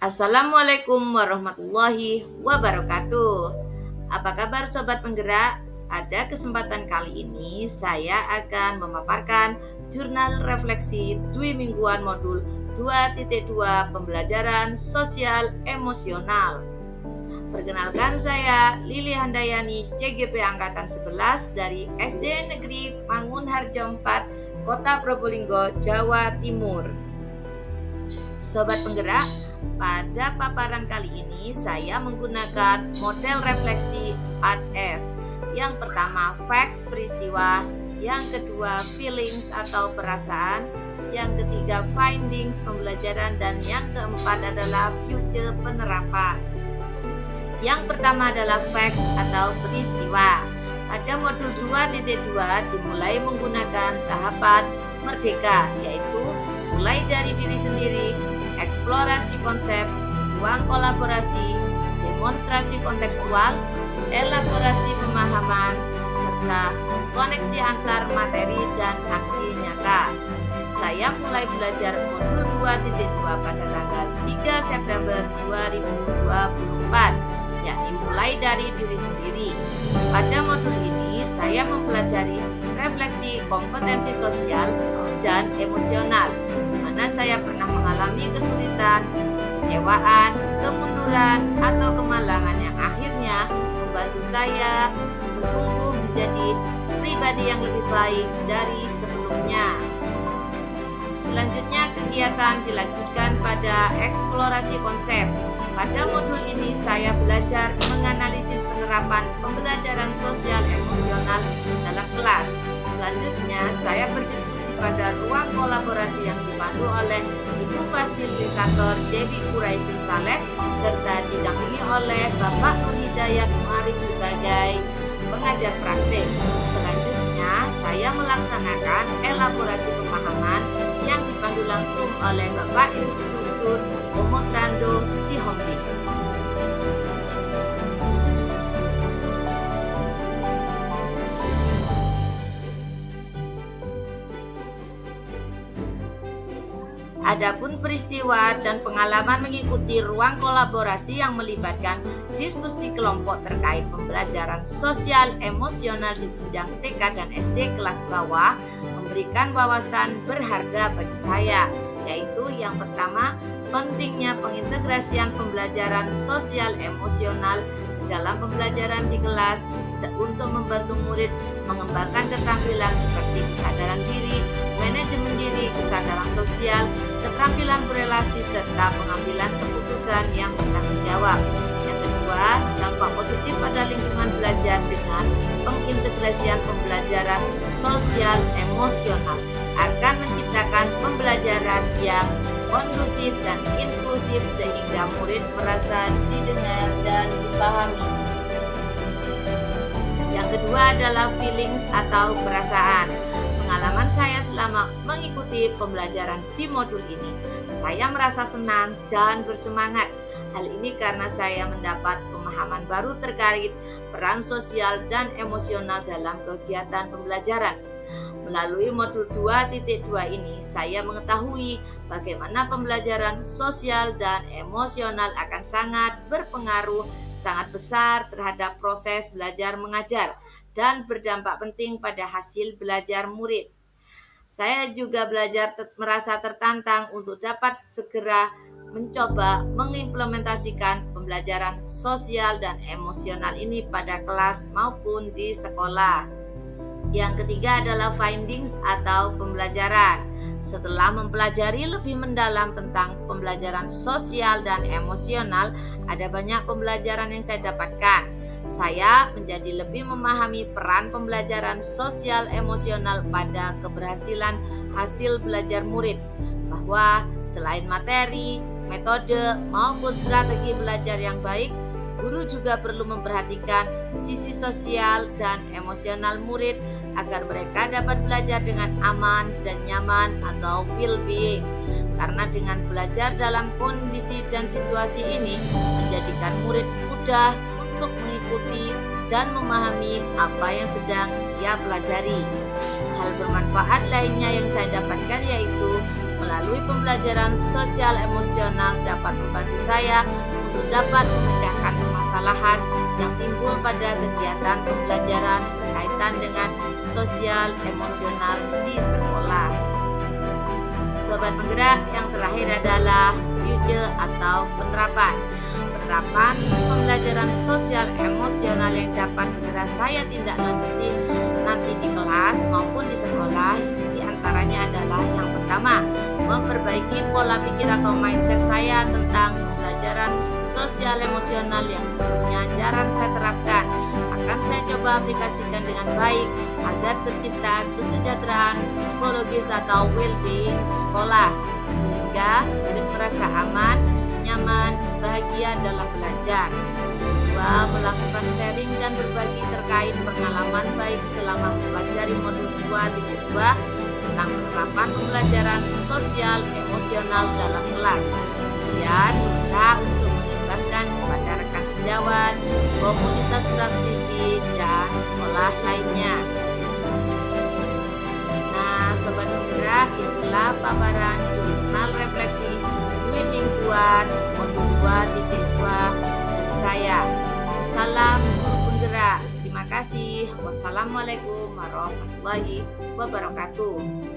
Assalamualaikum warahmatullahi wabarakatuh. Apa kabar sobat penggerak? Pada kesempatan kali ini saya akan memaparkan jurnal refleksi Dwi Mingguan modul 2.2 pembelajaran sosial emosional. Perkenalkan, saya Lili Handayani, CGP Angkatan 11 dari SD Negeri Mangunharjo 4, Kota Probolinggo, Jawa Timur. Sobat penggerak, pada paparan kali ini saya menggunakan model refleksi ART-F. Yang pertama facts peristiwa, yang kedua feelings atau perasaan, yang ketiga findings pembelajaran, dan yang keempat adalah future penerapan. Yang pertama adalah facts atau peristiwa. Pada modul 2.2 dimulai menggunakan tahapan merdeka, yaitu mulai dari diri sendiri, eksplorasi konsep, ruang kolaborasi, demonstrasi kontekstual, elaborasi pemahaman, serta koneksi antar materi dan aksi nyata. Saya mulai belajar modul 2.2 pada tanggal 3 September 2024, yakni mulai dari diri sendiri. Pada modul ini saya mempelajari refleksi kompetensi sosial dan emosional, di mana saya pernah mengalami kesulitan, kecewaan, kemunduran, atau kemalangan yang akhirnya membantu saya bertumbuh menjadi pribadi yang lebih baik dari sebelumnya. Selanjutnya kegiatan dilanjutkan pada eksplorasi konsep. Pada modul ini saya belajar menganalisis penerapan pembelajaran sosial emosional dalam kelas. Selanjutnya saya berdiskusi pada ruang kolaborasi yang dipandu oleh Ibu Fasilitator Debbie Quraisin Saleh serta didampingi oleh Bapak Nur Hidayat Muarif sebagai pengajar praktik. Selanjutnya saya melaksanakan elaborasi pemahaman yang dipandu langsung oleh Bapak Instruktur Omotrando Sihombi. Adapun peristiwa dan pengalaman mengikuti ruang kolaborasi yang melibatkan diskusi kelompok terkait pembelajaran sosial emosional di jenjang TK dan SD kelas bawah memberikan wawasan berharga bagi saya, yaitu yang pertama, pentingnya pengintegrasian pembelajaran sosial emosional ke dalam pembelajaran di kelas untuk membantu murid mengembangkan keterampilan seperti kesadaran diri, manajemen diri, kesadaran sosial, keterampilan berelasi, serta pengambilan keputusan yang bertanggung jawab. Yang kedua, dampak positif pada lingkungan belajar dengan pengintegrasian pembelajaran sosial emosional akan menciptakan pembelajaran yang kondusif dan inklusif sehingga murid merasa didengar dan dipahami. Yang kedua adalah feelings atau perasaan. Pengalaman saya selama mengikuti pembelajaran di modul ini, saya merasa senang dan bersemangat. Hal ini karena saya mendapat pemahaman baru terkait peran sosial dan emosional dalam kegiatan pembelajaran. Melalui modul 2.2 ini, saya mengetahui bagaimana pembelajaran sosial dan emosional akan sangat berpengaruh, sangat besar terhadap proses belajar mengajar dan berdampak penting pada hasil belajar murid. Saya juga merasa tertantang untuk dapat segera mencoba mengimplementasikan pembelajaran sosial dan emosional ini pada kelas maupun di sekolah. Yang ketiga adalah findings atau pembelajaran. Setelah mempelajari lebih mendalam tentang pembelajaran sosial dan emosional, ada banyak pembelajaran yang saya dapatkan. Saya menjadi lebih memahami peran pembelajaran sosial emosional pada keberhasilan hasil belajar murid, bahwa selain materi, metode, maupun strategi belajar yang baik, guru juga perlu memperhatikan sisi sosial dan emosional murid agar mereka dapat belajar dengan aman dan nyaman atau well-being. Karena dengan belajar dalam kondisi dan situasi ini menjadikan murid mudah untuk mengikuti dan memahami apa yang sedang ia pelajari. Hal bermanfaat lainnya yang saya dapatkan yaitu melalui pembelajaran sosial emosional dapat membantu saya untuk dapat memecahkan permasalahan yang timbul pada kegiatan pembelajaran berkaitan dengan sosial emosional di sekolah. Sobat Penggerak, yang terakhir adalah future atau penerapan. Penerapan pembelajaran sosial emosional yang dapat segera saya tindak lanjuti nanti di kelas maupun di sekolah, diantaranya adalah yang pertama, memperbaiki pola pikir atau mindset saya tentang pembelajaran sosial emosional yang sebelumnya jarang saya terapkan. Akan saya coba aplikasikan dengan baik agar tercipta kesejahteraan psikologis atau well-being di sekolah, sehingga murid merasa aman, nyaman, bahagia dalam belajar. Kedua, melakukan sharing dan berbagi terkait pengalaman baik selama mempelajari modul 2.2 tentang penerapan pembelajaran sosial emosional dalam kelas. Kemudian berusaha untuk mengimbaskan kepada rekan sejawat, komunitas praktisi, dan sekolah lainnya. Nah, Sobat Penggerak, itulah paparan jurnal refleksi Dwi Mingguan modul 2.2 dari saya. Salam Guru Penggerak. Terima kasih. Wassalamualaikum warahmatullahi wabarakatuh.